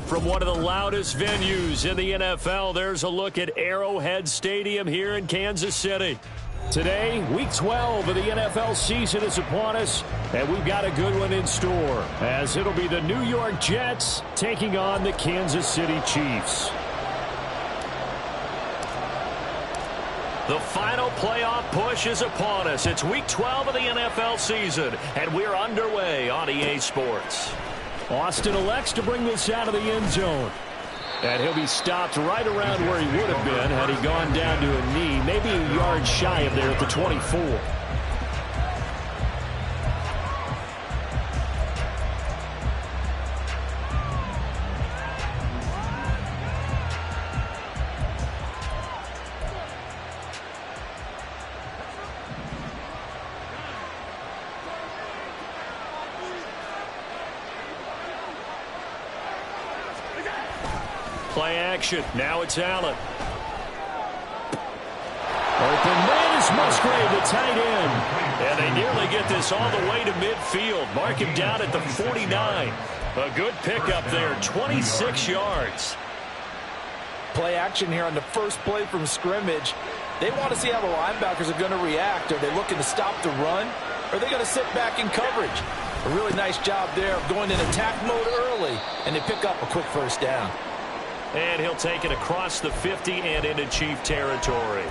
From one of the loudest venues in the NFL, there's a look at Arrowhead Stadium here in Kansas City. Today, Week 12 of the NFL season is upon us, and we've got a good one in store, as it'll be the New York Jets taking on the Kansas City Chiefs. The final playoff push is upon us. It's Week 12 of the NFL season, and we're underway on EA Sports. Austin elects to bring this out of the end zone. And he'll be stopped right around where he would have been had he gone down to a knee, maybe a yard shy of there at the 24. Play action. Now it's Allen. Open man is Musgrave, the tight end. And they nearly get this all the way to midfield. Mark him down at the 49. A good pickup there, 26 yards. Play action here on the first play from scrimmage. They want to see how the linebackers are going to react. Are they looking to stop the run? Or are they going to sit back in coverage? A really nice job there of going in attack mode early, and they pick up a quick first down. And he'll take it across the 50 and into Chief territory.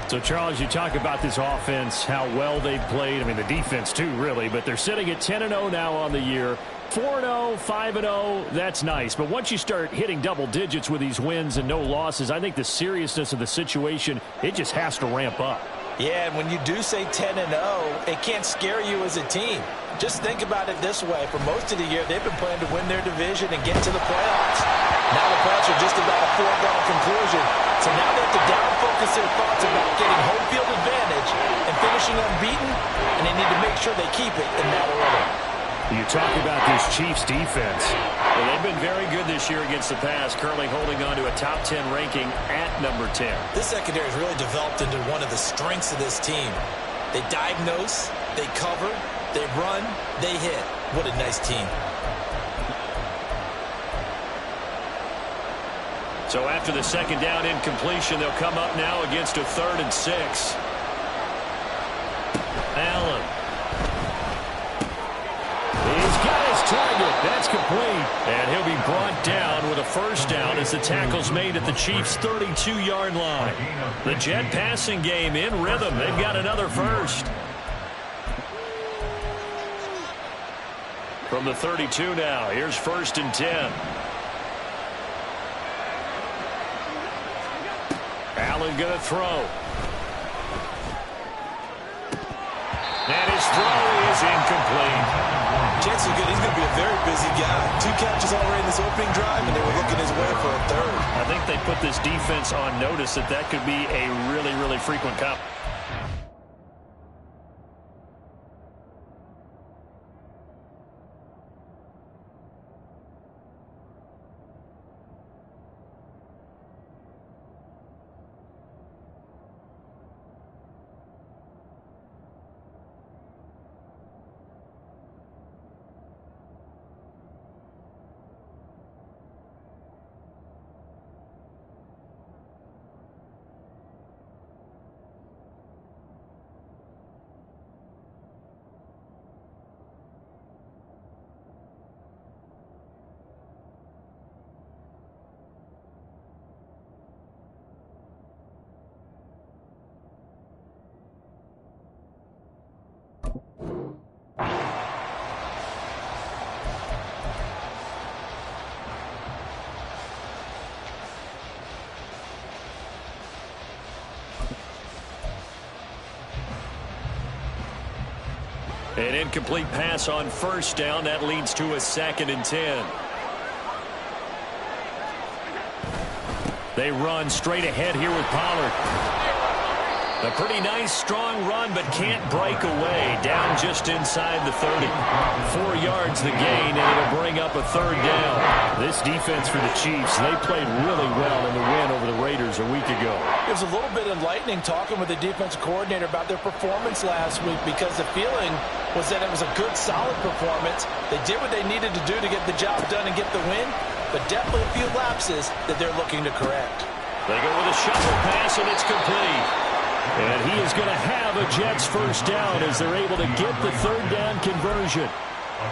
So, Charles, you talk about this offense, how well they've played. I mean, the defense, too, really. But they're sitting at 10-0 now on the year. 4-0, 5-0, that's nice. But once you start hitting double digits with these wins and no losses, I think the seriousness of the situation, it just has to ramp up. Yeah, and when you do say 10-0, it can't scare you as a team. Just think about it this way. For most of the year, they've been playing to win their division and get to the playoffs. Now the playoffs are just about a foregone conclusion. So now they have to down-focus their thoughts about getting home field advantage and finishing unbeaten, and they need to make sure they keep it in that order. You talk about this Chiefs defense. Well, they've been very good this year against the pass, currently holding on to a top 10 ranking at number 10. This secondary has really developed into one of the strengths of this team. They diagnose, they cover, they run, they hit. What a nice team. So after the second down incompletion, they'll come up now against a 3rd and 6. Allen. He's got his target. That's complete. And he'll be brought down with a first down as the tackle's made at the Chiefs' 32-yard line. The Jet passing game in rhythm. They've got another first. From the 32 now, here's 1st and 10. Allen going to throw. And his throw is incomplete. Jets are good. He's going to be a very busy guy. 2 catches already in this opening drive, and they were looking his way for a 3rd. I think they put this defense on notice that could be a really, really frequent comp. An incomplete pass on first down. That leads to a 2nd and 10. They run straight ahead here with Pollard. A pretty nice, strong run, but can't break away. Down just inside the 30. 4 yards the gain, and it'll bring up a third down. This defense for the Chiefs, they played really well in the win over the Raiders a week ago. It was a little bit enlightening talking with the defensive coordinator about their performance last week, because the feeling was that it was a good, solid performance. They did what they needed to do to get the job done and get the win, but definitely a few lapses that they're looking to correct. They go with a shovel pass, and it's complete. And he is going to have a Jets first down as they're able to get the third down conversion.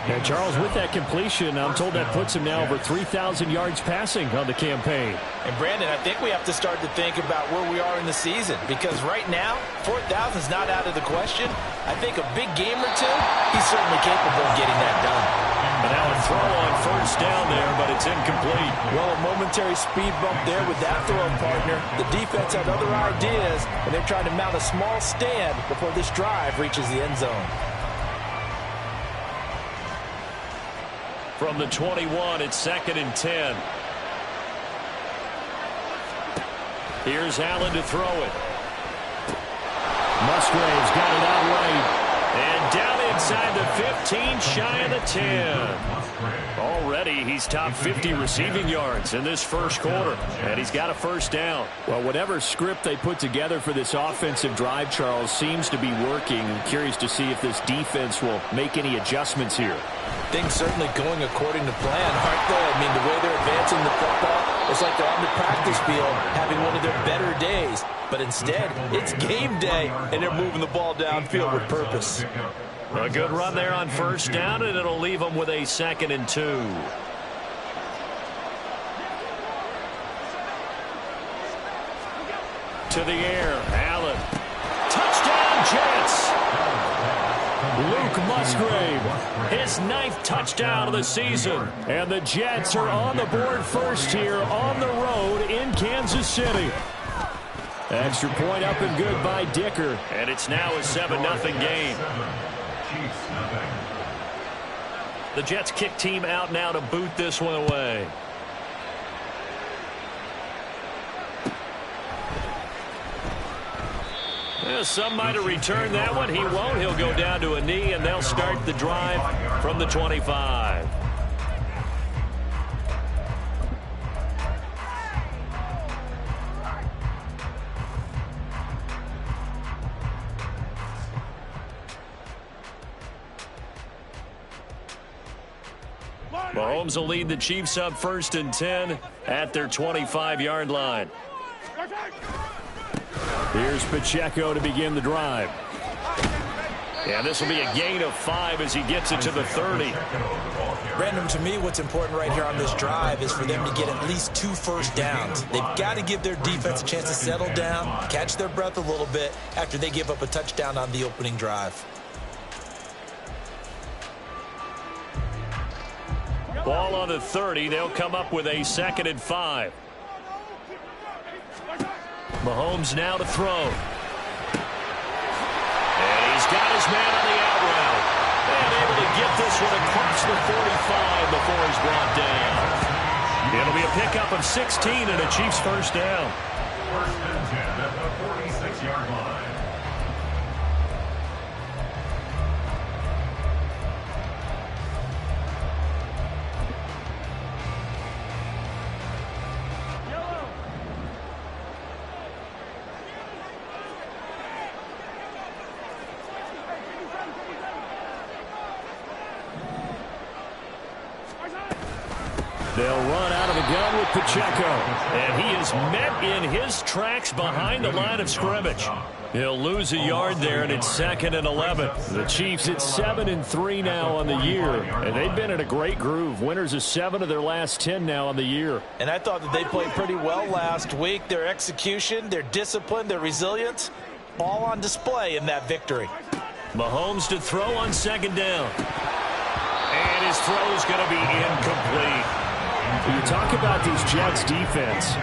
And Charles, with that completion, I'm told that puts him now over 3,000 yards passing on the campaign. And Brandon, I think we have to start to think about where we are in the season, because right now, 4,000 is not out of the question. I think a big game or two, he's certainly capable of getting that done. And now a throw on first down there, but it's incomplete. Well, a momentary speed bump there with that throw, partner. The defense had other ideas, and they're trying to mount a small stand before this drive reaches the end zone. From the 21, it's 2nd and 10. Here's Allen to throw it. Musgrave's got it out right. And down inside the 15, shy of the 10. Already, he's top 50 receiving yards in this first quarter. And he's got a first down. Well, whatever script they put together for this offensive drive, Charles, seems to be working. I'm curious to see if this defense will make any adjustments here. Things certainly going according to plan, aren't they? I mean, the way they're advancing the football, it's like they're on the practice field having one of their better days. But instead, it's game day, and they're moving the ball downfield with purpose. A good run there on first down, and it'll leave them with a 2nd and 2. To the air, Allen. Touchdown, Jets! Luke Musgrave, his 9th touchdown of the season. And the Jets are on the board first here on the road in Kansas City. Extra point up and good by Dicker. And it's now a 7-0 game. The Jets kick team out now to boot this one away. Yeah, some might have returned that one. He won't. He'll go down to a knee, and they'll start the drive from the 25. Mahomes will lead the Chiefs up 1st and 10 at their 25-yard line. Here's Pacheco to begin the drive. And this will be a gain of 5 as he gets it to the 30. Brandon, to me, what's important right here on this drive is for them to get at least 2 first downs. They've got to give their defense a chance to settle down, catch their breath a little bit after they give up a touchdown on the opening drive. Ball on the 30. They'll come up with a 2nd and 5. Mahomes now to throw. And he's got his man on the out route. And able to get this one across the 45 before he's brought down. It'll be a pickup of 16 and a Chiefs first down. 1st and 10 at the 46-yard line. They'll run out of the gun with Pacheco. And he is met in his tracks behind the line of scrimmage. He'll lose a yard there, and it's 2nd and 11. The Chiefs at 7-3 now on the year. And they've been in a great groove. Winners of 7 of their last 10 now on the year. And I thought that they played pretty well last week. Their execution, their discipline, their resilience, all on display in that victory. Mahomes to throw on 2nd down. And his throw is going to be incomplete. You talk about these Jets defense.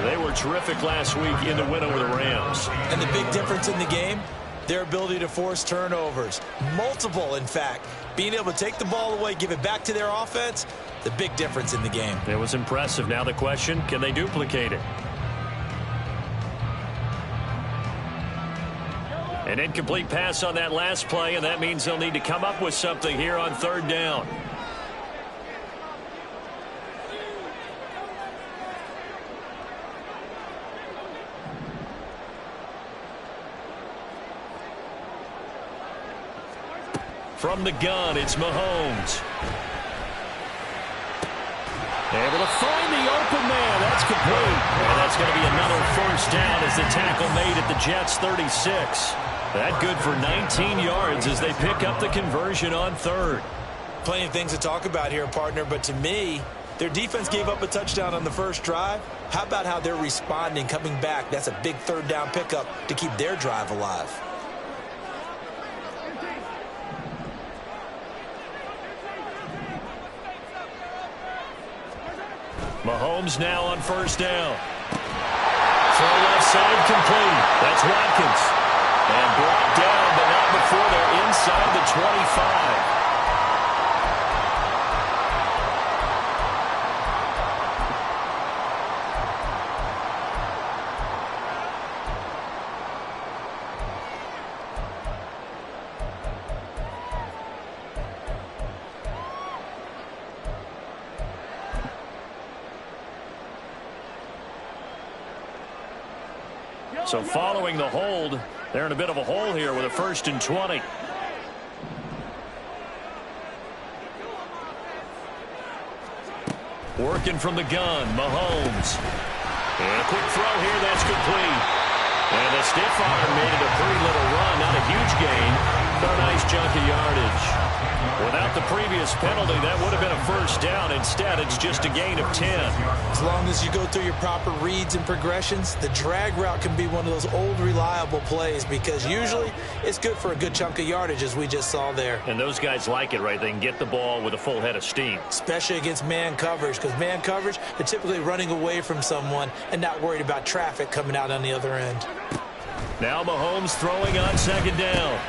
They were terrific last week in the win over the Rams. And the big difference in the game, their ability to force turnovers. Multiple, in fact. Being able to take the ball away, give it back to their offense, the big difference in the game. It was impressive. Now the question, can they duplicate it? An incomplete pass on that last play, and that means they'll need to come up with something here on third down. From the gun, it's Mahomes. Able to find the open man. That's complete. And that's going to be another first down as the tackle made at the Jets' 36. That good for 19 yards as they pick up the conversion on third. Plenty of things to talk about here, partner, but to me, their defense gave up a touchdown on the first drive. How about how they're responding, coming back? That's a big third down pickup to keep their drive alive. Mahomes now on first down. Throw left side complete. That's Watkins. And brought down, but not before they're inside the 25. So following the hold, they're in a bit of a hole here with a 1st and 20. Working from the gun, Mahomes. And a quick throw here, that's complete. And the stiff arm made it a pretty little run, not a huge gain, but a nice chunk of yardage. Without the previous penalty, that would have been a first down. Instead, it's just a gain of 10. As long as you go through your proper reads and progressions, the drag route can be one of those old reliable plays because usually it's good for a good chunk of yardage, as we just saw there. And those guys like it, right? They can get the ball with a full head of steam. Especially against man coverage, because man coverage, they're typically running away from someone and not worried about traffic coming out on the other end. Now Mahomes throwing on second down.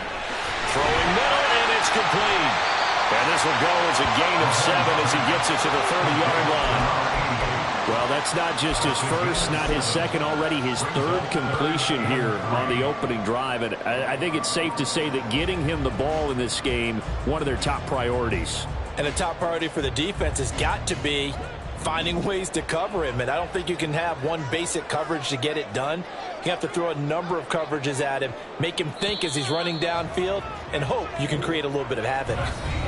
Throwing middle, and it's complete. And this will go as a gain of 7 as he gets it to the 30-yard line. Well, that's not just his first, not his second, already his third completion here on the opening drive. And I think it's safe to say that getting him the ball in this game, one of their top priorities. And a top priority for the defense has got to be finding ways to cover him. And I don't think you can have one basic coverage to get it done. You have to throw a number of coverages at him, make him think as he's running downfield, and hope you can create a little bit of havoc.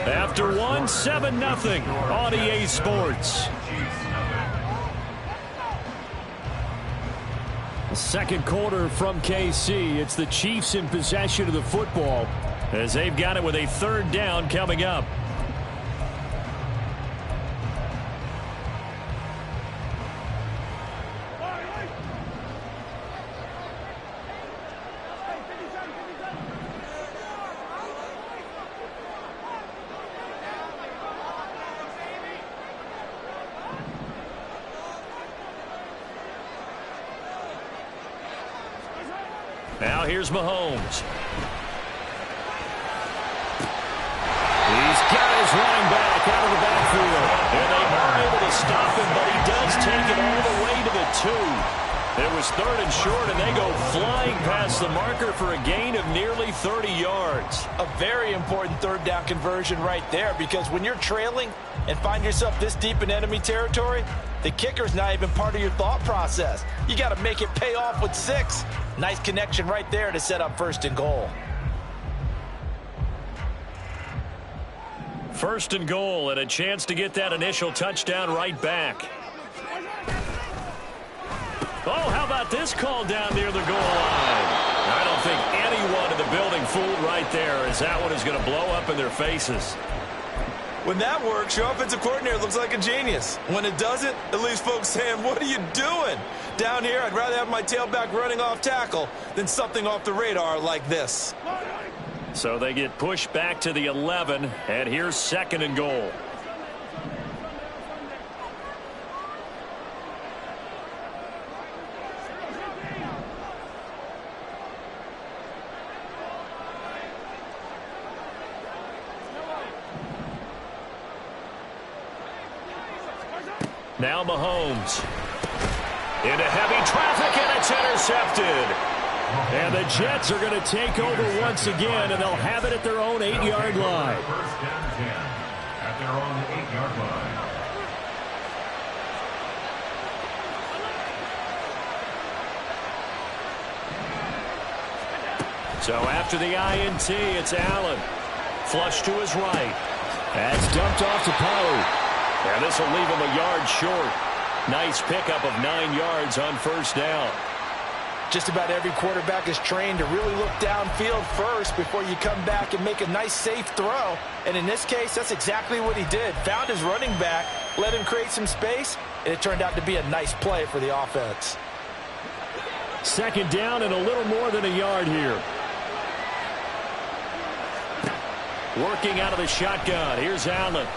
After 7-0 on EA Sports. Second quarter from KC. It's the Chiefs in possession of the football as they've got it with a third down coming up. Now here's Mahomes. He's got his running back out of the backfield. And they aren't able to stop him, but he does take it all the way to the 2. It was 3rd and short, and they go flying past the marker for a gain of nearly 30 yards. A very important third down conversion right there, because when you're trailing and find yourself this deep in enemy territory, the kicker's not even part of your thought process. You got to make it pay off with 6. Nice connection right there to set up 1st and goal. 1st and goal, and a chance to get that initial touchdown right back. Oh, how about this call down near the goal line? I don't think anyone in the building fooled right there, as that one is going to blow up in their faces. When that works, your offensive coordinator looks like a genius. When it doesn't, it leaves folks saying, what are you doing? Down here, I'd rather have my tailback running off tackle than something off the radar like this. So they get pushed back to the 11, and here's 2nd and goal. Now Mahomes. Into heavy traffic, and it's intercepted. And the Jets are going to take over once again, and they'll have it at their own 8-yard line. First down and 10 at their own 8-yard line. So after the INT, it's Allen. Flush to his right. That's dumped off to Pollard. And this will leave him a yard short. Nice pickup of 9 yards on first down. Just about every quarterback is trained to really look downfield first before you come back and make a nice, safe throw. And in this case, that's exactly what he did. Found his running back, let him create some space, and it turned out to be a nice play for the offense. Second down and a little more than a yard here. Working out of the shotgun. Here's Allen.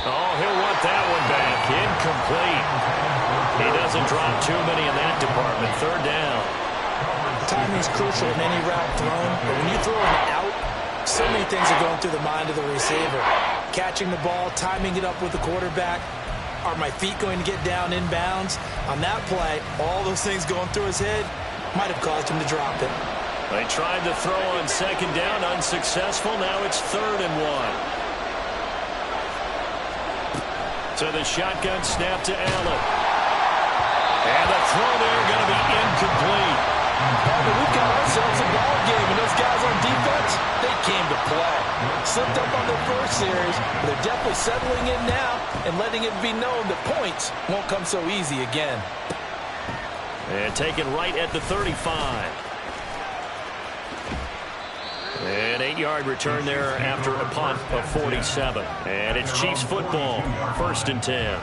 Oh, he'll want that one back. Incomplete. He doesn't drop too many in that department. Third down. Timing is crucial in any route thrown, but when you throw it out, so many things are going through the mind of the receiver. Catching the ball, timing it up with the quarterback. Are my feet going to get down inbounds? On that play, all those things going through his head might have caused him to drop it. They tried to throw on second down, unsuccessful. Now it's 3rd and 1. So the shotgun snap to Allen. And the throw there going to be incomplete. We've got ourselves a ball game, and those guys on defense, they came to play. Slipped up on their first series, but they're definitely settling in now and letting it be known that points won't come so easy again. And taken right at the 35. An 8-yard return there after a punt of 47. And it's Chiefs football, 1st and 10.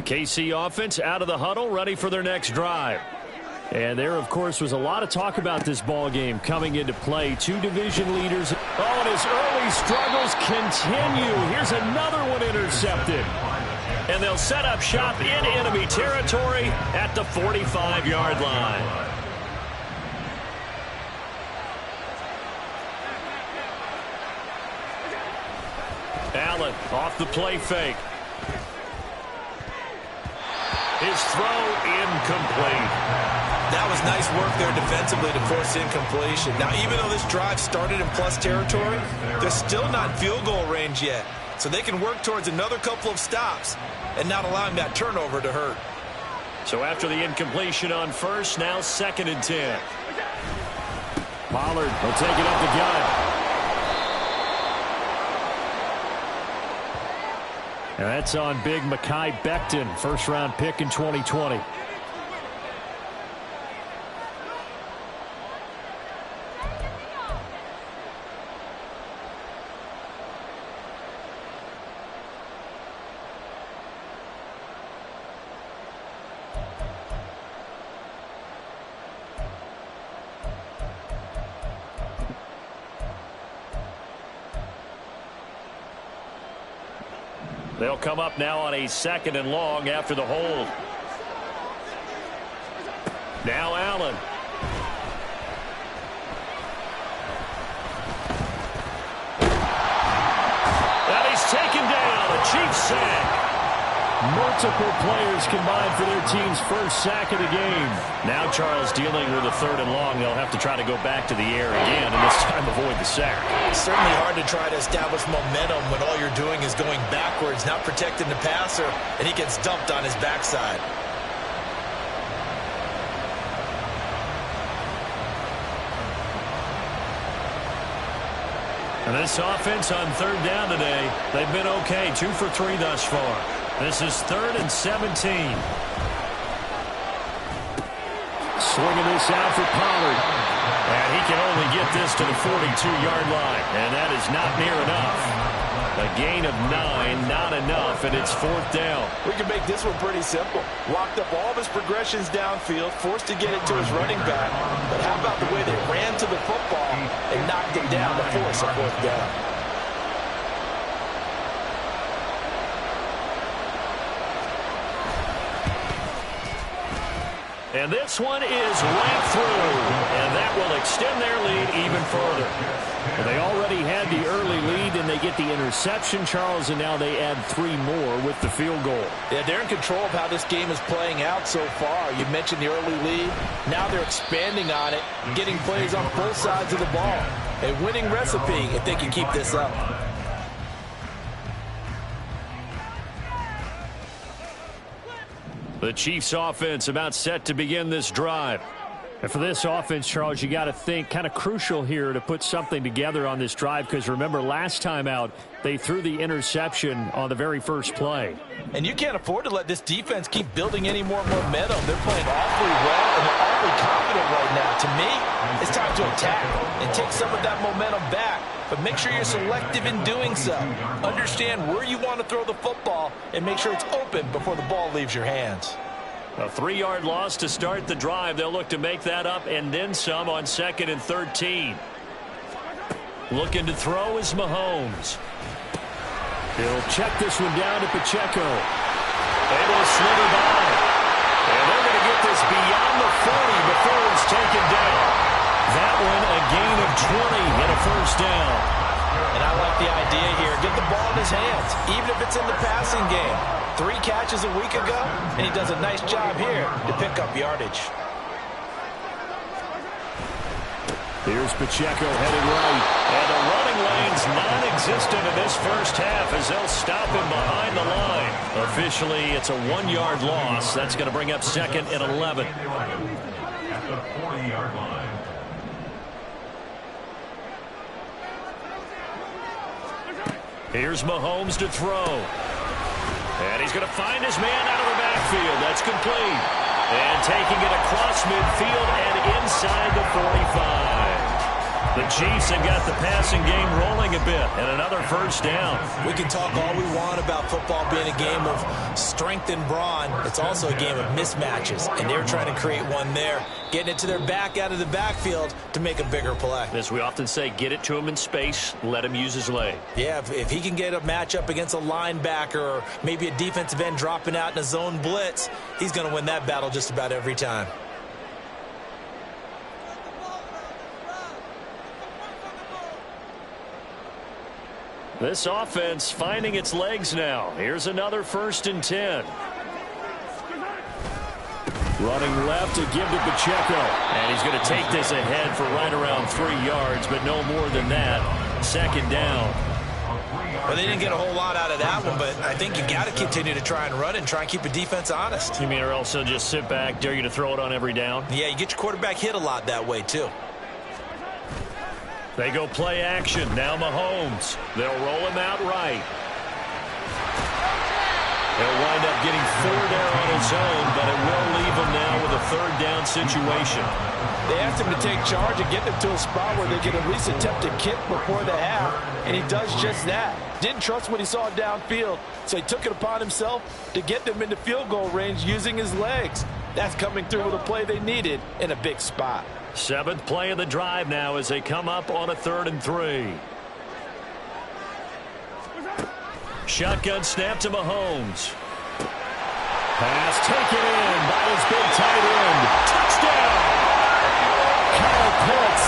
KC offense out of the huddle, ready for their next drive. And there, of course, was a lot of talk about this ball game coming into play. 2 division leaders. Oh, and his early struggles continue. Here's another one intercepted. And they'll set up shop in enemy territory at the 45-yard line. Allen off the play fake. His throw incomplete. That was nice work there defensively to force incompletion. Now, even though this drive started in plus territory, they're still not field goal range yet. So they can work towards another couple of stops and not allowing that turnover to hurt. So after the incompletion on first, now 2nd and 10. Pollard will take it up the gut. And that's on big Mekhi Becton, 1st-round pick in 2020. They'll come up now on a 2nd and long after the hold. Now Allen. And he's taken down. A Chiefs sack. Multiple players combined for their team's first sack of the game. Now Charles dealing with a 3rd and long. They'll have to try to go back to the air again and this time avoid the sack. It's certainly hard to try to establish momentum when all you're doing is going backwards, not protecting the passer, and he gets dumped on his backside. And this offense on 3rd down today, they've been okay. 2 for 3 thus far. This is 3rd and 17. Swinging this out for Pollard. And he can only get this to the 42-yard line. And that is not near enough. A gain of 9, not enough, and it's 4th down. We can make this one pretty simple. Locked up all of his progressions downfield, forced to get it to his running back. But how about the way they ran to the football and knocked it down to force a 4th down? And this one is right through, and that will extend their lead even further. Well, they already had the early lead, and they get the interception, Charles, and now they add 3 more with the field goal. Yeah, they're in control of how this game is playing out so far. You mentioned the early lead. Now they're expanding on it, getting plays on both sides of the ball. A winning recipe if they can keep this up. The Chiefs offense about set to begin this drive. And for this offense, Charles, you got to think kind of crucial here to put something together on this drive, because remember last time out they threw the interception on the very first play. And you can't afford to let this defense keep building any more momentum. They're playing awfully well and they're awfully confident right now. To me, it's time to attack and take some of that momentum back. But make sure you're selective in doing so. Understand where you want to throw the football and make sure it's open before the ball leaves your hands. A 3-yard loss to start the drive. They'll look to make that up and then some on 2nd and 13. Looking to throw is Mahomes. He'll check this one down to Pacheco. Able to slither by. And they're going to get this beyond the 40 before it's taken down. That one a gain of 20 and a first down. And I like the idea here. Get the ball in his hands, even if it's in the passing game. 3 catches a week ago, and he does a nice job here to pick up yardage. Here's Pacheco headed right. And the running lane's non-existent in this first half as they'll stop him behind the line. Officially, it's a 1-yard loss. That's going to bring up 2nd and 11. At the 40-yard line. Here's Mahomes to throw. And he's going to find his man out of the backfield. That's complete. And taking it across midfield and inside the 45. The Chiefs have got the passing game rolling a bit, and another first down. We can talk all we want about football being a game of strength and brawn. It's also a game of mismatches, and they're trying to create one there, getting it to their back out of the backfield to make a bigger play. As we often say, get it to him in space, let him use his leg. Yeah, if he can get a matchup against a linebacker or maybe a defensive end dropping out in a zone blitz, he's going to win that battle just about every time. This offense finding its legs now. Here's another 1st and 10. Running left to give to Pacheco. And he's going to take this ahead for right around 3 yards, but no more than that. 2nd down. Well, they didn't get a whole lot out of that one, but I think you got to continue to try and run and try and keep a defense honest. You mean or else they'll just sit back, dare you to throw it on every down? Yeah, you get your quarterback hit a lot that way, too. They go play action. Now Mahomes. They'll roll him out right. He'll wind up getting 4 there on his own, but it will leave him now with a 3rd down situation. They asked him to take charge and get them to a spot where they can at least attempt a kick before the half, and he does just that. Didn't trust what he saw downfield, so he took it upon himself to get them into field goal range using his legs. That's coming through with a play they needed in a big spot. 7th play of the drive now as they come up on a 3rd and 3. Shotgun snap to Mahomes. Pass taken in by his big tight end. Touchdown! Kyle Pitts,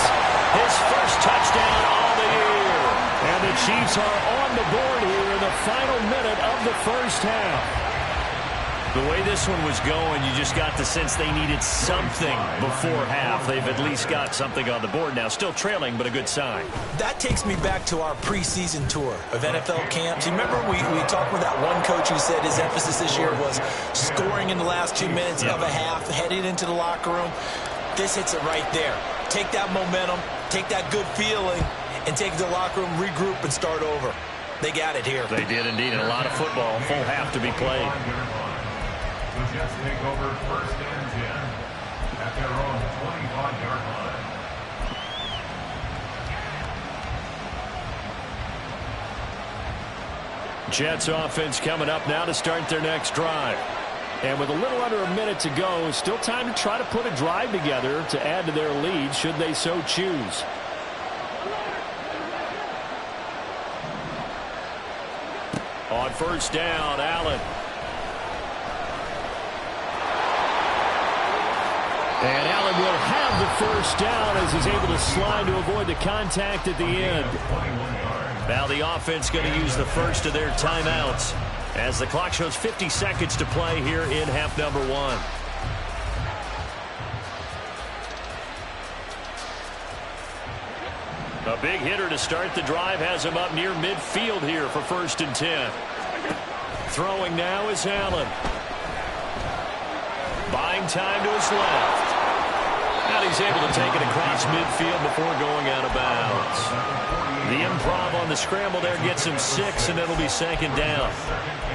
his first touchdown on the year. And the Chiefs are on the board here in the final minute of the first half. The way this one was going, you just got the sense they needed something before half. They've at least got something on the board now. Still trailing, but a good sign. That takes me back to our preseason tour of NFL camps. You remember we talked with that one coach who said his emphasis this year was scoring in the last 2 minutes of a half, heading into the locker room. This hits it right there. Take that momentum, take that good feeling, and take it to the locker room, regroup, and start over. They got it here. They did indeed, and a lot of football. Full half to be played. The Jets take over 1st and 10 at their own 25-yard line. Jets offense coming up now to start their next drive. And with a little under a minute to go, still time to try to put a drive together to add to their lead should they so choose. On 1st down, Allen. And Allen will have the first down as he's able to slide to avoid the contact at the end. Now the offense going to use the first of their timeouts as the clock shows 50 seconds to play here in half number 1. A big hitter to start the drive has him up near midfield here for 1st and 10. Throwing now is Allen. Buying time to his left. And he's able to take it across midfield before going out of bounds. The improv on the scramble there gets him 6, and it'll be 2nd down.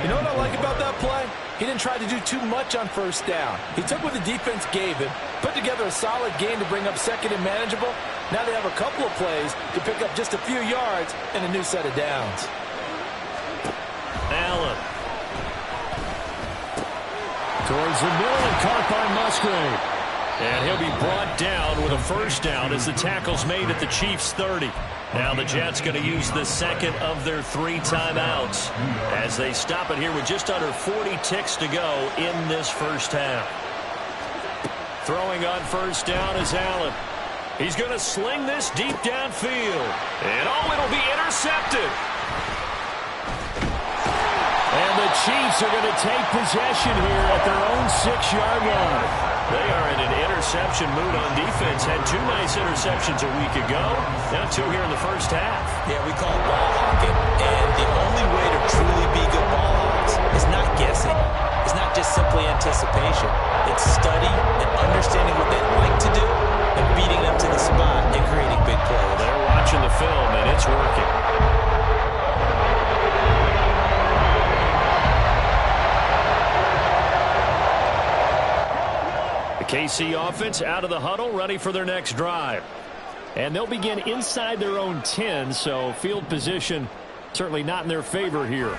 You know what I like about that play? He didn't try to do too much on 1st down. He took what the defense gave him, put together a solid game to bring up 2nd and manageable. Now they have a couple of plays to pick up just a few yards and a new set of downs. Allen. Towards the middle and caught by Musgrave. And he'll be brought down with a 1st down as the tackle's made at the Chiefs' 30. Now the Jets going to use the 2nd of their 3 timeouts as they stop it here with just under 40 ticks to go in this 1st half. Throwing on 1st down is Allen. He's going to sling this deep downfield. And it'll be intercepted. And the Chiefs are going to take possession here at their own 6-yard line. They are in an interception mood on defense. Had 2 nice interceptions a week ago. Now 2 here in the 1st half. Yeah, we call it ball hawking. And the only way to truly be good ball hawks is not guessing. It's not just simply anticipation. It's study and understanding what they like to do and beating them to the spot and creating big plays. They're watching the film, and it's working. KC offense out of the huddle, ready for their next drive. And they'll begin inside their own 10, so field position certainly not in their favor here.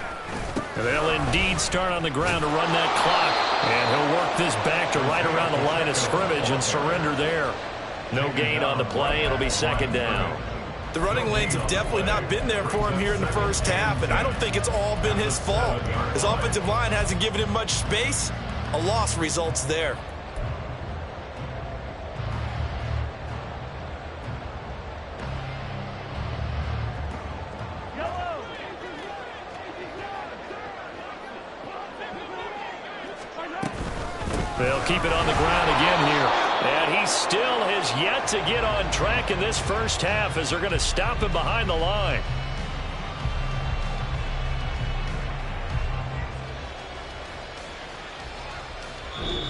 And they'll indeed start on the ground to run that clock. And he'll work this back to right around the line of scrimmage and surrender there. No gain on the play. It'll be 2nd down. The running lanes have definitely not been there for him here in the 1st half, and I don't think it's all been his fault. His offensive line hasn't given him much space. A loss results there. They'll keep it on the ground again here. And he still has yet to get on track in this 1st half as they're going to stop him behind the line.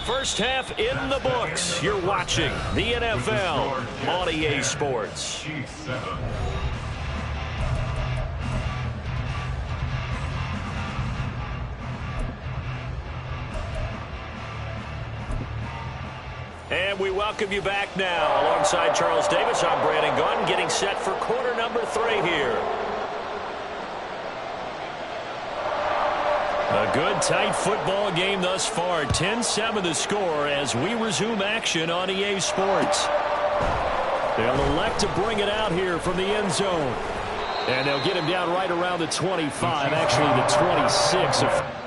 First half in the books. You're watching the NFL on EA Sports. Chiefs 7. And we welcome you back now. Alongside Charles Davis, I'm Brandon Gaudin, getting set for quarter number 3 here. A good, tight football game thus far. 10-7 the score as we resume action on EA Sports. They'll elect to bring it out here from the end zone. And they'll get him down right around the 25, actually the 26 of...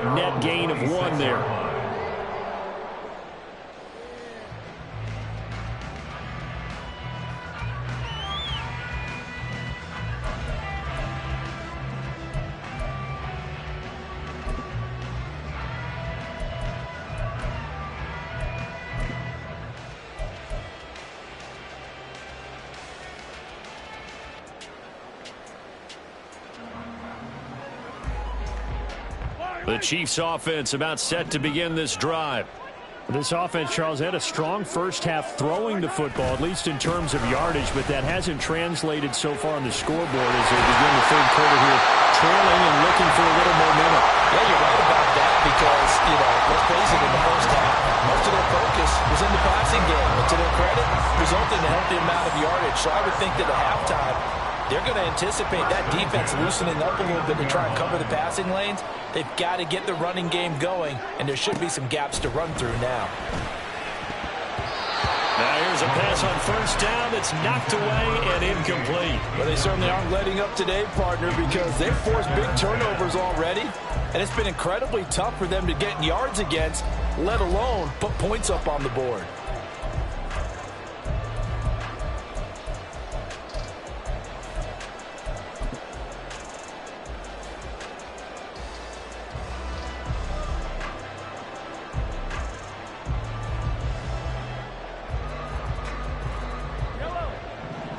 net gain of 1 there. The Chiefs offense about set to begin this drive. This offense, Charles, had a strong first half throwing the football, at least in terms of yardage, but that hasn't translated so far on the scoreboard as they begin the third quarter here, trailing and looking for a little momentum. Yeah, you're right about that because, let's face it, in the first half, most of their focus was in the passing game. And to their credit, resulted in a healthy amount of yardage. So I would think that at halftime, they're going to anticipate that defense loosening up a little bit to try and cover the passing lanes. They've got to get the running game going, and there should be some gaps to run through now. Now here's a pass on first down that's knocked away and incomplete. Well, they certainly aren't letting up today, partner, because they've forced big turnovers already, and it's been incredibly tough for them to get yards against, let alone put points up on the board.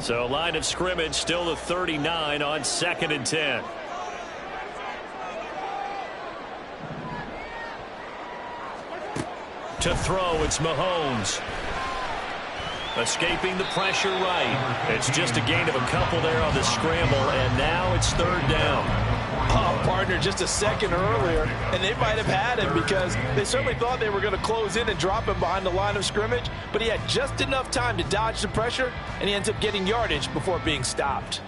So line of scrimmage still the 39 on 2nd and 10. To throw, it's Mahomes. Escaping the pressure right. It's just a gain of a couple there on the scramble, and now it's 3rd down. Oh, partner, just a second earlier, and they might have had him because they certainly thought they were going to close in and drop him behind the line of scrimmage, but he had just enough time to dodge the pressure, and he ends up getting yardage before being stopped.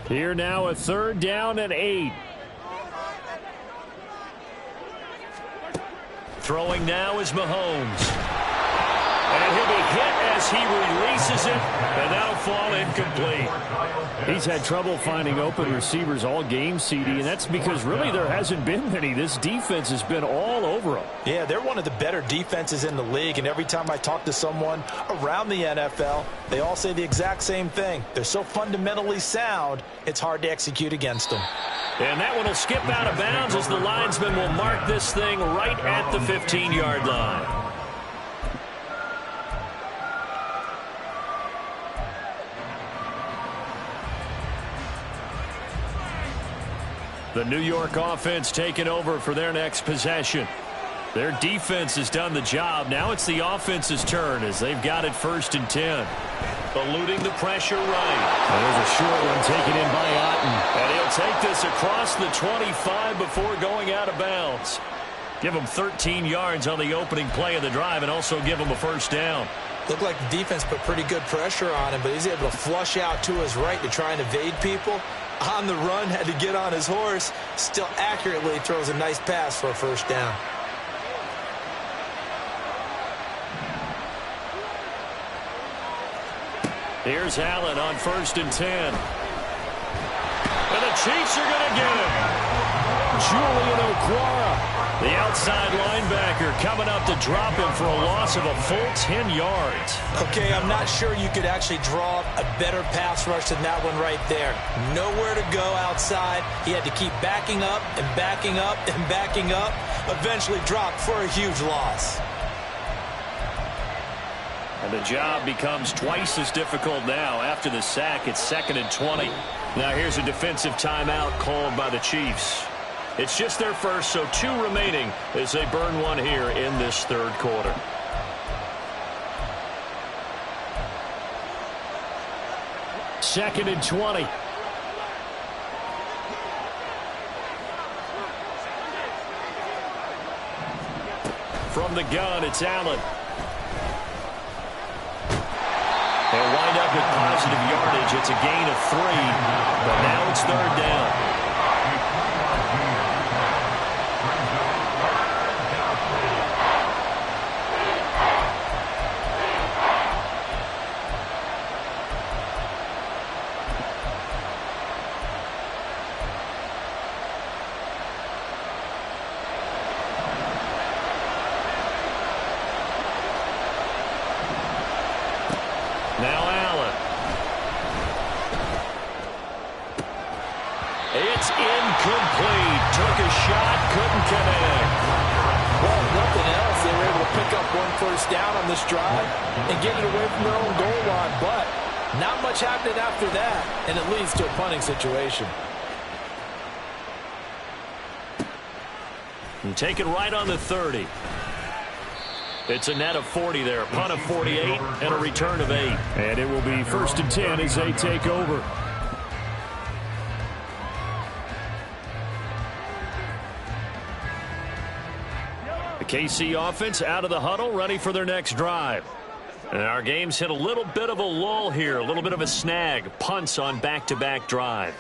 Here now a 3rd down and 8. Throwing now is Mahomes. And he'll be hit as he releases it, and that'll fall incomplete. He's had trouble finding open receivers all game, CD, and that's because really there hasn't been many. This defense has been all over them. Yeah, they're one of the better defenses in the league, and every time I talk to someone around the NFL, they all say the exact same thing. They're so fundamentally sound, it's hard to execute against them. And that one will skip out of bounds as the linesman will mark this thing right at the 15-yard line. The New York offense taking over for their next possession. Their defense has done the job. Now it's the offense's turn as they've got it 1st and 10. Eluding the pressure right. And there's a short one taken in by Otten. And he'll take this across the 25 before going out of bounds. Give him 13 yards on the opening play of the drive and also give him a 1st down. Looked like the defense put pretty good pressure on him, but he's able to flush out to his right to try and evade people. On the run, had to get on his horse. Still accurately throws a nice pass for a 1st down. Here's Allen on 1st and 10. And the Chiefs are going to get him. Julian Okwara, the outside linebacker, coming up to drop him for a loss of a full 10 yards. Okay, I'm not sure you could actually draw a better pass rush than that one right there. Nowhere to go outside. He had to keep backing up and backing up and backing up. Eventually dropped for a huge loss. And the job becomes twice as difficult now. After the sack, it's 2nd and 20. Now here's a defensive timeout called by the Chiefs. It's just their first, so 2 remaining as they burn one here in this 3rd quarter. Second and 20. From the gun, it's Allen. They'll wind up with positive yardage. It's a gain of 3, but now it's 3rd down. It's incomplete. Took a shot, couldn't connect. Well, if nothing else, they were able to pick up one first down on this drive and get it away from their own goal line. But not much happening after that, and it leads to a punting situation. And take it right on the 30. It's a net of 40 there. Punt of 48 and a return of 8. And it will be 1st and 10 as they take over. The KC offense out of the huddle, ready for their next drive. And our game's hit a little bit of a lull here, a little bit of a snag. Punts on back-to-back drives.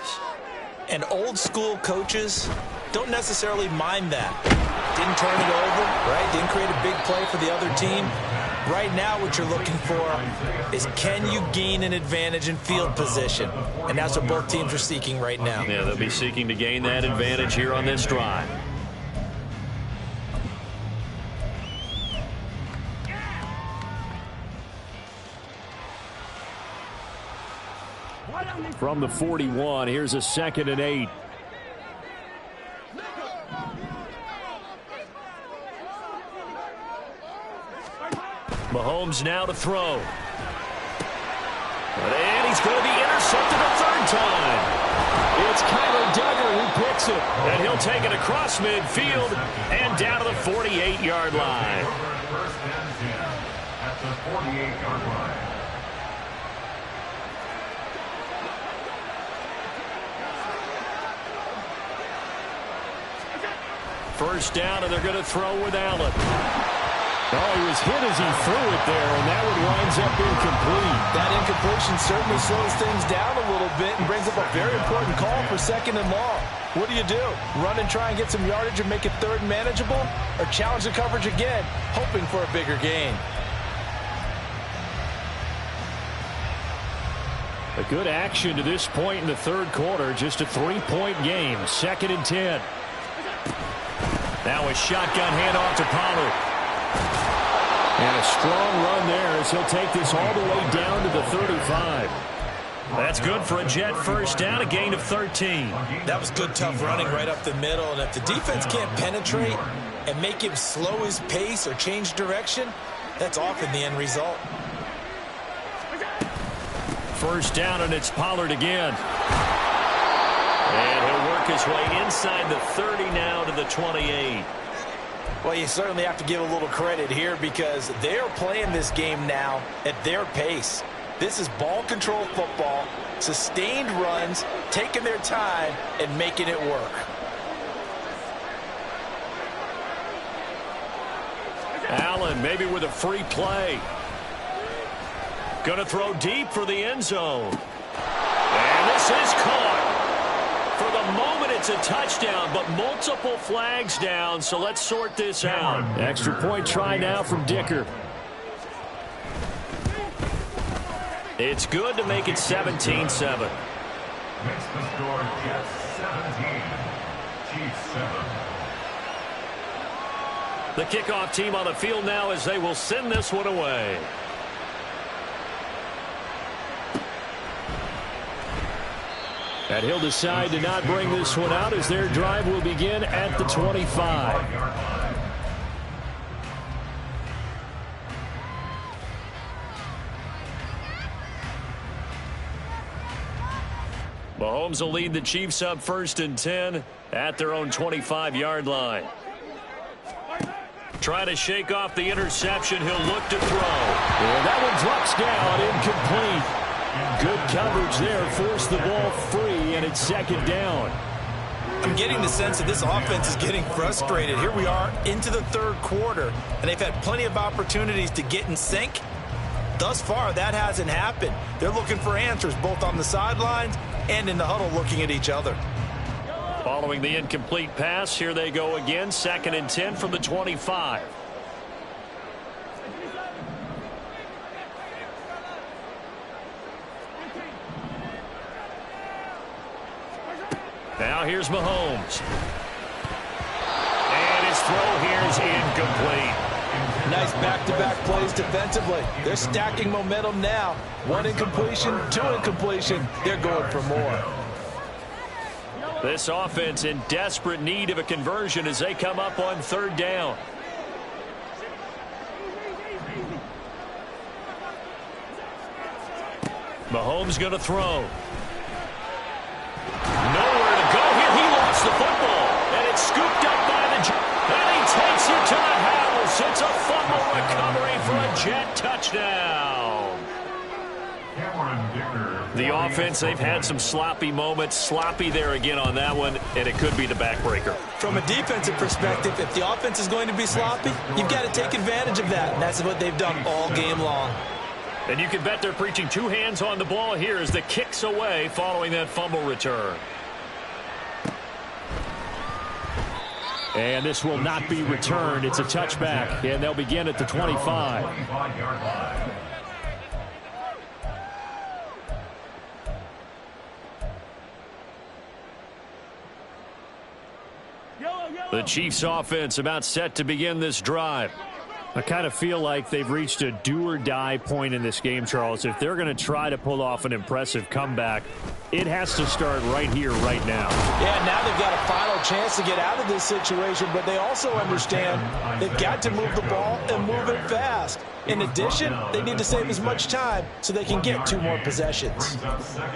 And old-school coaches don't necessarily mind that. Didn't turn it over, right? Didn't create a big play for the other team. Right now what you're looking for is, can you gain an advantage in field position? And that's what both teams are seeking right now. Yeah, they'll be seeking to gain that advantage here on this drive. From the 41, here's a 2nd and 8. Mahomes now to throw. And he's going to be intercepted a 3rd time. It's Kyler Duggar who picks it. And he'll take it across midfield and down to the 48-yard line. First and 10 at the 48-yard line. First down, and they're going to throw with Allen. Oh, he was hit as he threw it there, and that one winds up incomplete. That incompletion certainly slows things down a little bit and brings up a very important call for 2nd and long. What do? Run and try and get some yardage and make it 3rd and manageable? Or challenge the coverage again, hoping for a bigger gain? A good action to this point in the 3rd quarter. Just a 3-point game. 2nd and 10. Now a shotgun handoff to Pollard. And a strong run there as he'll take this all the way down to the 35. That's good for a Jet first down, a gain of 13. That was good, tough running right up the middle. And if the defense can't penetrate and make him slow his pace or change direction, that's often the end result. First down, and it's Pollard again. And he'll work his way inside the 30 now to the 28. Well, you certainly have to give a little credit here because they're playing this game now at their pace. This is ball control football, sustained runs, taking their time and making it work. Allen maybe with a free play. Going to throw deep for the end zone. And this is caught. For the moment, it's a touchdown, but multiple flags down, so let's sort this out. Extra point try now from Dicker. It's good to make it 17-7. Makes the score Jets 17, Chiefs 7. The kickoff team on the field now as they will send this one away. And he'll decide to not bring this one out as their drive will begin at the 25. Mahomes will lead the Chiefs up 1st and 10 at their own 25-yard line. Trying to shake off the interception. He'll look to throw. And that one drops down, incomplete. Good coverage there, forced the ball free, and it's 2nd down. I'm getting the sense that this offense is getting frustrated. Here we are into the 3rd quarter, and they've had plenty of opportunities to get in sync. Thus far, that hasn't happened. They're looking for answers both on the sidelines and in the huddle looking at each other. Following the incomplete pass, here they go again, 2nd and 10 from the 25. Now here's Mahomes. And his throw here is incomplete. Nice back-to-back plays defensively. They're stacking momentum now. 1 incompletion, 2 incompletion. They're going for more. This offense in desperate need of a conversion as they come up on third down. Mahomes going to throw. Nowhere to go here. He lost the football. And it's scooped up by the Jet. And he takes it to the house. It's a fumble recovery for a Jet touchdown. The offense, they've had some sloppy moments. Sloppy there again on that one, and it could be the backbreaker. From a defensive perspective, if the offense is going to be sloppy, you've got to take advantage of that, and that's what they've done all game long. And you can bet they're preaching two hands on the ball here as the kick's away following that fumble return. And this will not be returned. It's a touchback, and they'll begin at the 25. The Chiefs offense about set to begin this drive. I kind of feel like they've reached a do-or-die point in this game, Charles. If they're going to try to pull off an impressive comeback, it has to start right here, right now. Yeah, now they've got a final chance to get out of this situation, but they also understand they've got to move the ball and move it fast. In addition, they need to save as much time so they can get 2 more possessions.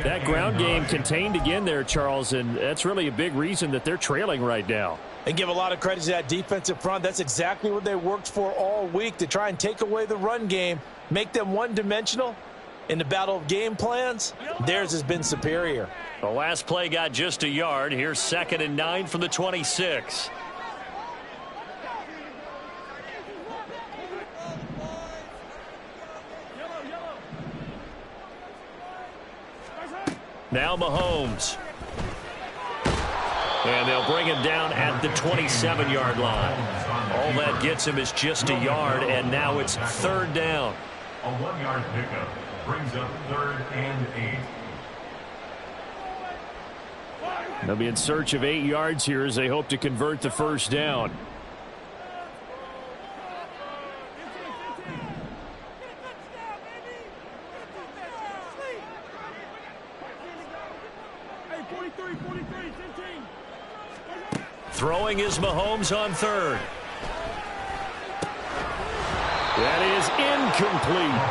That ground game contained again there, Charles, and that's really a big reason that they're trailing right now. And give a lot of credit to that defensive front. That's exactly what they worked for all week, to try and take away the run game, make them one-dimensional. In the battle of game plans, theirs has been superior. The last play got just a yard. Here's 2nd and 9 from the 26. Now Mahomes. And they'll bring him down at the 27-yard line. All that gets him is just a yard, and now it's 3rd down. A 1-yard pickup brings up 3rd and 8. They'll be in search of 8 yards here as they hope to convert the first down. Throwing is Mahomes on 3rd. That is incomplete.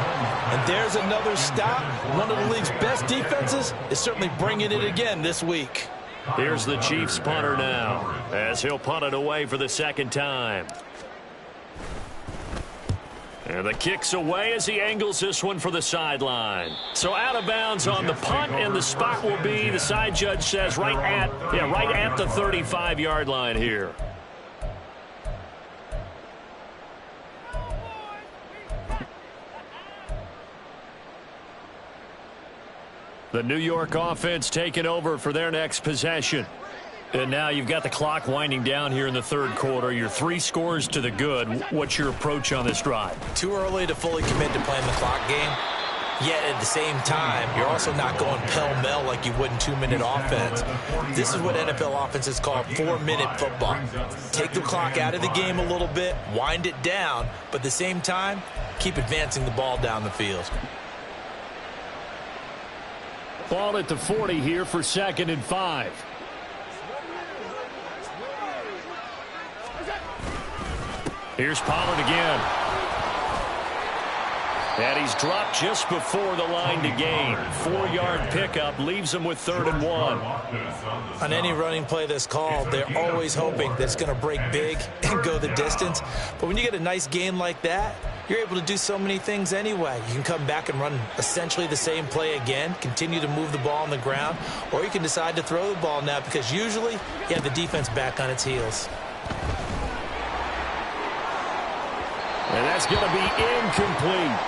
And there's another stop. One of the league's best defenses is certainly bringing it again this week. Here's the Chiefs punter now as he'll punt it away for the 2nd time. And the kick's away as he angles this one for the sideline. So out of bounds on the punt, and the spot will be, the side judge says, right at the 35-yard line here. The New York offense taking over for their next possession. And now you've got the clock winding down here in the 3rd quarter. You're 3 scores to the good. What's your approach on this drive? Too early to fully commit to playing the clock game. Yet at the same time, you're also not going pell-mell like you would in 2-minute offense. This is what NFL offenses call 4-minute football. Take the clock out of the game a little bit, wind it down, but at the same time, keep advancing the ball down the field. Ball at the 40 here for 2nd and 5. Here's Pollard again. And he's dropped just before the line to gain. 4-yard pickup leaves him with 3rd and 1. On any running play that's called, they're always hoping that it's going to break big and go the distance. But when you get a nice gain like that, you're able to do so many things anyway. You can come back and run essentially the same play again, continue to move the ball on the ground, or you can decide to throw the ball now because usually you have the defense back on its heels. And that's going to be incomplete.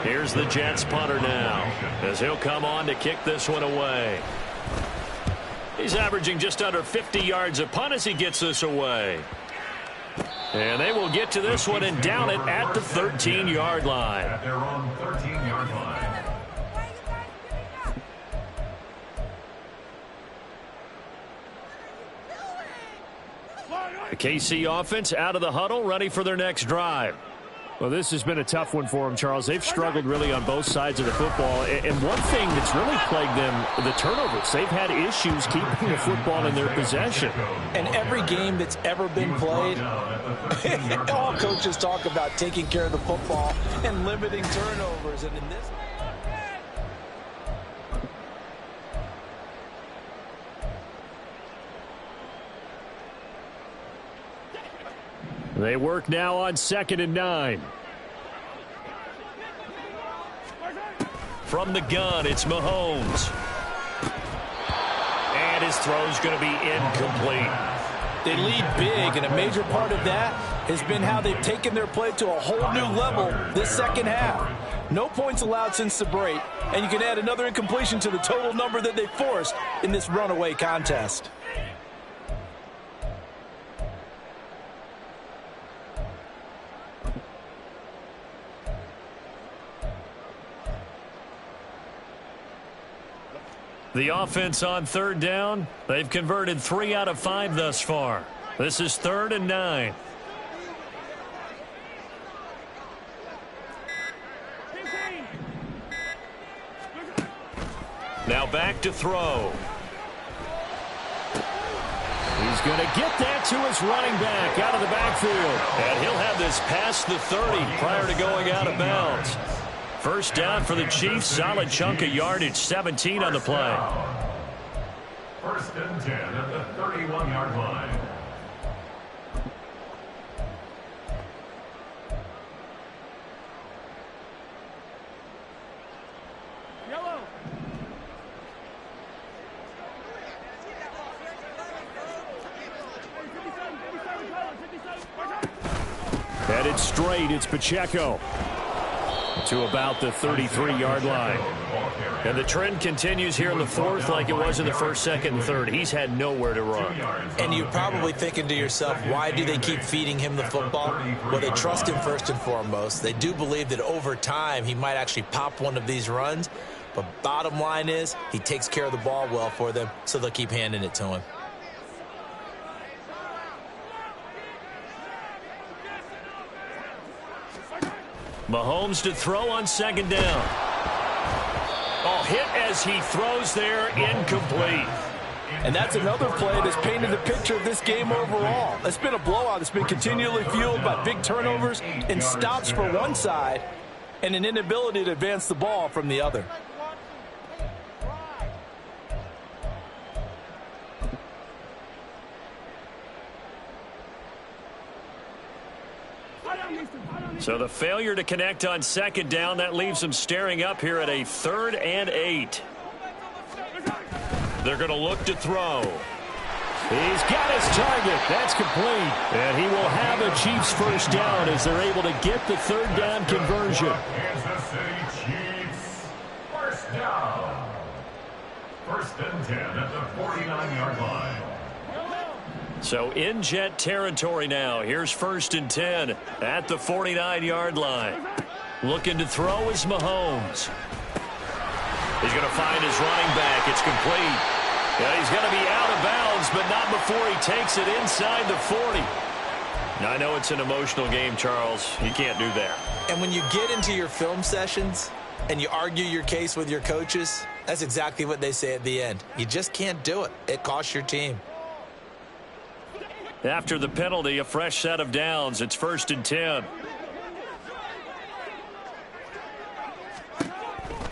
Here's the Jets punter now as he'll come on to kick this one away. He's averaging just under 50 yards a punt as he gets this away. And they will get to this one and down it at the 13-yard line. At their own 13-yard line. The KC offense out of the huddle, ready for their next drive. Well, this has been a tough one for them, Charles. They've struggled really on both sides of the football. And one thing that's really plagued them, the turnovers. They've had issues keeping the football in their possession. And every game that's ever been played, all coaches talk about taking care of the football and limiting turnovers. And in this... They work now on 2nd and 9. From the gun, it's Mahomes. And his throw's going to be incomplete. They lead big, and a major part of that has been how they've taken their play to a whole new level this second half. No points allowed since the break, and you can add another incompletion to the total number that they forced in this runaway contest. The offense on 3rd down, they've converted 3 out of 5 thus far. This is 3rd and 9. Now back to throw. He's going to get that to his running back out of the backfield. And he'll have this past the 30 prior to going out of bounds. First down for the Chiefs. Solid chunk of yardage. 17 on the play. 1st and 10 at the 31-yard line. Yellow. Headed straight, it's Pacheco to about the 33-yard line. And the trend continues here in the 4th like it was in the 1st, 2nd, and 3rd. He's had nowhere to run. And you're probably thinking to yourself, why do they keep feeding him the football? Well, they trust him first and foremost. They do believe that over time he might actually pop one of these runs. But bottom line is he takes care of the ball well for them, so they'll keep handing it to him. Mahomes to throw on 2nd down. Oh, hit as he throws there, incomplete. And that's another play that's painted the picture of this game overall. It's been a blowout. It's been continually fueled by big turnovers and stops for one side and an inability to advance the ball from the other. So the failure to connect on 2nd down, that leaves them staring up here at a 3rd and 8. They're going to look to throw. He's got his target. That's complete. And he will have a Chiefs first down as they're able to get the 3rd down conversion. Kansas City Chiefs, first down. 1st and 10 at the 49-yard line. So in jet territory now. Here's 1st and 10 at the 49-yard line. Looking to throw is Mahomes. He's going to find his running back. It's complete. Yeah, he's going to be out of bounds, but not before he takes it inside the 40. Now, I know it's an emotional game, Charles. You can't do that. And when you get into your film sessions and you argue your case with your coaches, that's exactly what they say at the end. You just can't do it. It costs your team. After the penalty, a fresh set of downs. It's 1st and 10.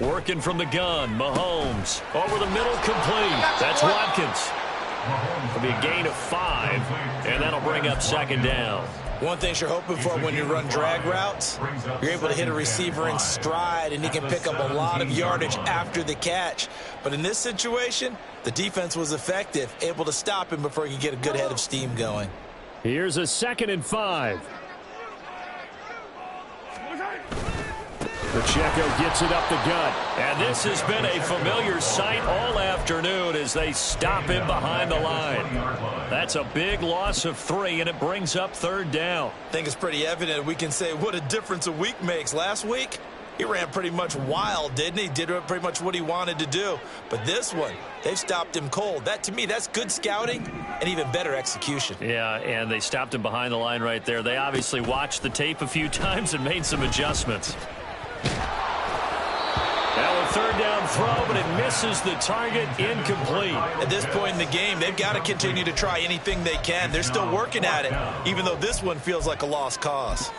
Working from the gun, Mahomes. Over the middle, complete. That's Watkins. It'll be a gain of 5, and that'll bring up 2nd down. One thing you're hoping for when you run drag routes, you're able to hit a receiver in stride, and he can pick up a lot of yardage after the catch. But in this situation, the defense was effective, able to stop him before he could get a good head of steam going. Here's a 2nd and 5. Pacheco gets it up the gut. And this has been a familiar sight all afternoon as they stop him behind the line. That's a big loss of 3, and it brings up 3rd down. I think it's pretty evident we can say what a difference a week makes. Last week, He ran pretty much wild, didn't he? Did pretty much what he wanted to do. But this one, they've stopped him cold. That, to me, that's good scouting and even better execution. Yeah, and they stopped him behind the line right there. They obviously watched the tape a few times and made some adjustments. Now a third down throw, but it misses the target, incomplete. At this point in the game, they've got to continue to try anything they can. They're still working at it, even though this one feels like a lost cause.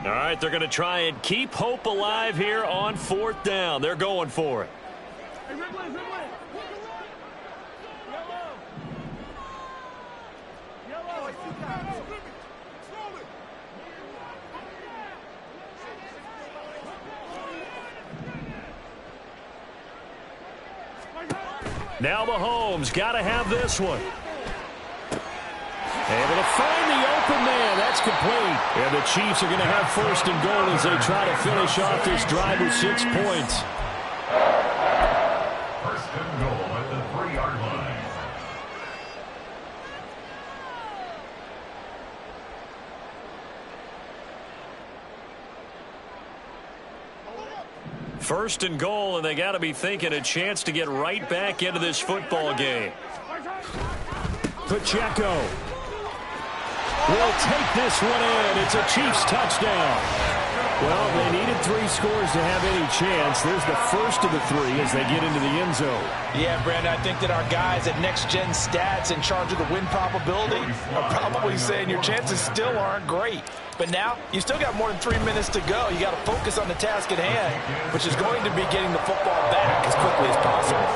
All right, they're going to try and keep hope alive here on fourth down. They're going for it. Now Mahomes got to have this one. Able to find the open man. That's complete. And the Chiefs are going to have first and goal as they try to finish off this drive with 6 points. First and goal at the 3-yard line. First and goal, and they got to be thinking a chance to get right back into this football game. Pacheco will take this one in. It's a Chiefs touchdown. Well, they needed 3 scores to have any chance. There's the first of the 3 as they get into the end zone. Yeah, Brandon, I think that our guys at Next Gen Stats in charge of the win probability are probably saying your chances still aren't great. But now, you still got more than 3 minutes to go. You got to focus on the task at hand, which is going to be getting the football back as quickly as possible.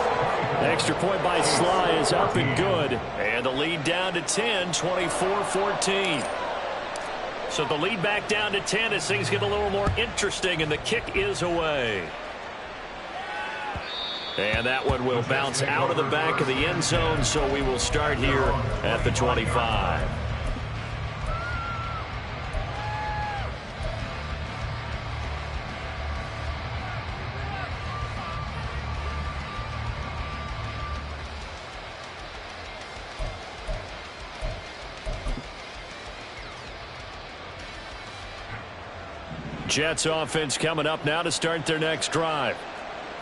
The extra point by Sly is up and good. And the lead down to 10, 24-14. So the lead back down to 10 as things get a little more interesting, and the kick is away. And that one will bounce out of the back of the end zone, so we will start here at the 25. Jets offense coming up now to start their next drive.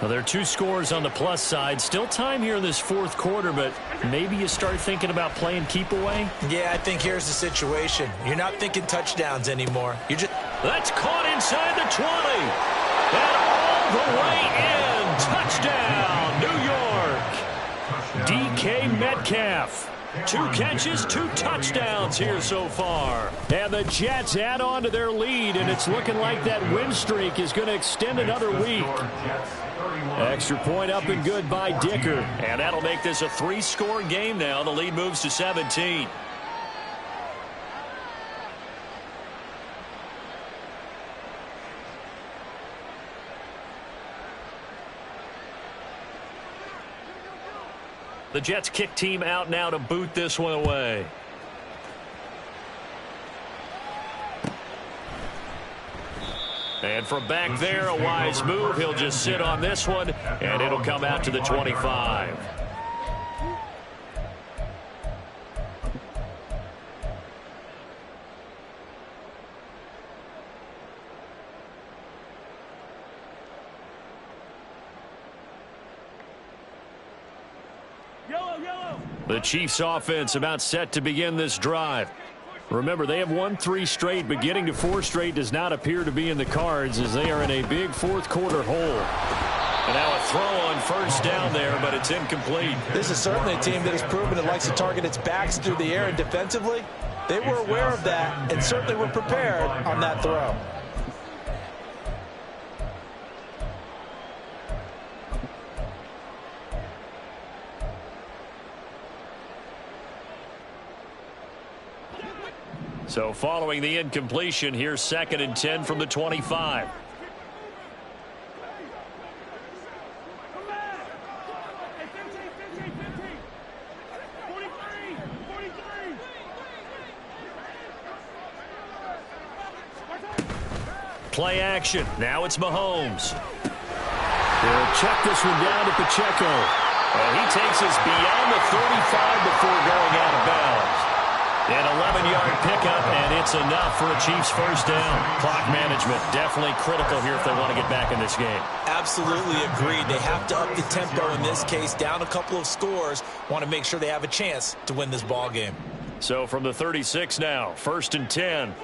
Well, there are 2 scores on the plus side. Still time here in this fourth quarter, but maybe you start thinking about playing keep away? Yeah, I think here's the situation. You're not thinking touchdowns anymore. You're just... That's caught inside the 20. And all the way in. Touchdown, New York. DK Metcalf. 2 catches, 2 touchdowns here so far. And the Jets add on to their lead, and it's looking like that win streak is going to extend another week. Extra point up and good by Dicker. And that'll make this a 3-score game now. The lead moves to 17. The Jets kick team out now to boot this one away. And from back there, a wise move. He'll just sit on this one, and it'll come out to the 25. The Chiefs offense about set to begin this drive. Remember, they have won 3 straight, but getting to 4 straight does not appear to be in the cards as they are in a big fourth quarter hole. And now a throw on first down there, but it's incomplete. This is certainly a team that has proven it likes to target its backs through the air, and defensively, they were aware of that and certainly were prepared on that throw. So following the incompletion, here's 2nd and 10 from the 25. Play action. Now it's Mahomes. He'll check this one down to Pacheco. And he takes us beyond the 35 before going out of bounds. An 11-yard pickup, and it's enough for a Chiefs first down. Clock management definitely critical here if they want to get back in this game. Absolutely agreed. They have to up the tempo in this case, down a couple of scores. Want to make sure they have a chance to win this ball game. So from the 36 now, 1st and 10.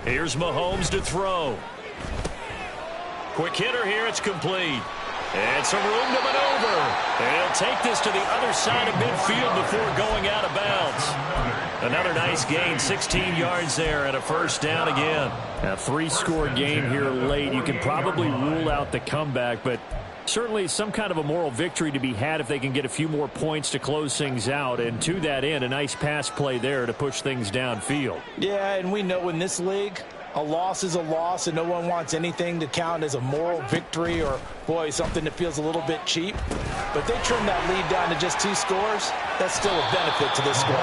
Here's Mahomes to throw. Quick hitter here. It's complete. And some room to maneuver. And he'll take this to the other side of midfield before going out of bounds. Another nice gain, 16 yards there and a first down again. A 3-score game here late. You can probably rule out the comeback, but certainly some kind of a moral victory to be had if they can get a few more points to close things out. And to that end, a nice pass play there to push things downfield. Yeah, and we know in this league, a loss is a loss, and no one wants anything to count as a moral victory or, boy, something that feels a little bit cheap. But they trim that lead down to just 2 scores. That's still a benefit to this squad.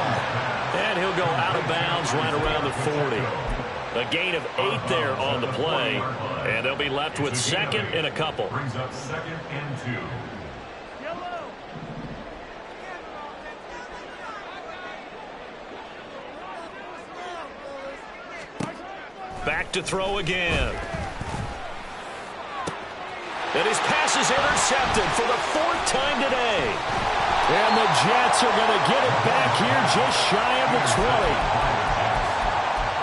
And he'll go out of bounds right around the 40. A gain of 8 there on the play, and they'll be left with 2nd and a couple. Brings up 2nd and 2. Back to throw again. And his pass is intercepted for the 4th time today. And the Jets are going to get it back here just shy of the 20.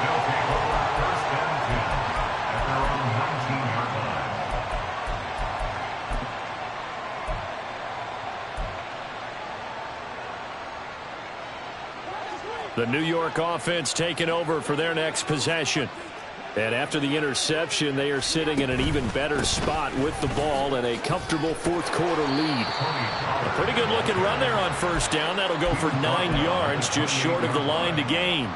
They'll take over 1st and 10 at their own 19-yard line. The New York offense taking over for their next possession. And after the interception, they are sitting in an even better spot with the ball and a comfortable 4th quarter lead. A pretty good looking run there on 1st down. That'll go for 9 yards, just short of the line to gain.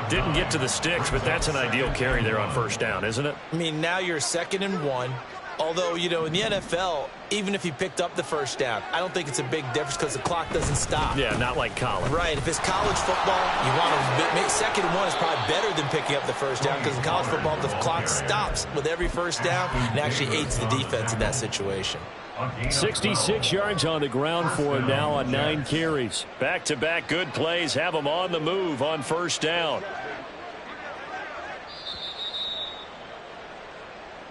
Didn't get to the sticks, but that's an ideal carry there on 1st down, isn't it? I mean, now you're 2nd and 1. Although, you know, in the NFL, even if he picked up the 1st down, I don't think it's a big difference because the clock doesn't stop. Yeah, not like college. Right. If it's college football, you want to make 2nd and 1 is probably better than picking up the 1st down because in college football, the clock stops with every 1st down and actually aids the defense in that situation. 66 yards on the ground for him now on 9 carries. Back-to-back good plays have him on the move on 1st down.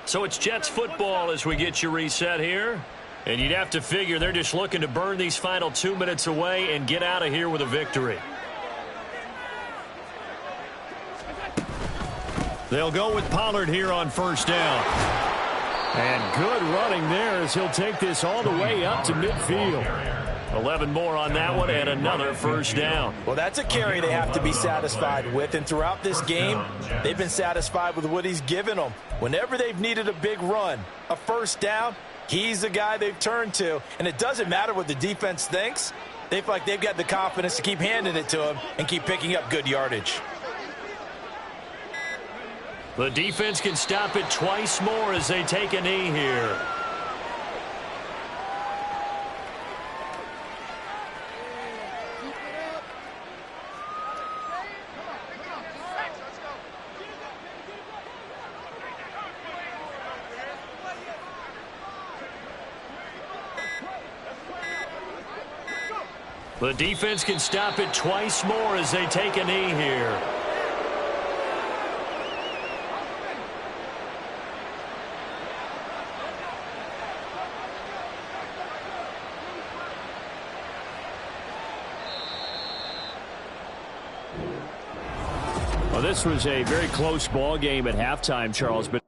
So it's Jets football as we get you reset here. And you'd have to figure they're just looking to burn these final 2 minutes away and get out of here with a victory. They'll go with Pollard here on 1st down. And good running there as he'll take this all the way up to midfield. 11 more on that one and another 1st down. Well, that's a carry they have to be satisfied with. And throughout this game, they've been satisfied with what he's given them. Whenever they've needed a big run, a 1st down, he's the guy they've turned to. And it doesn't matter what the defense thinks. They feel like they've got the confidence to keep handing it to him and keep picking up good yardage. The defense can stop it twice more as they take a knee here. The defense can stop it twice more as they take a knee here. Well, this was a very close ball game at halftime, Charles, but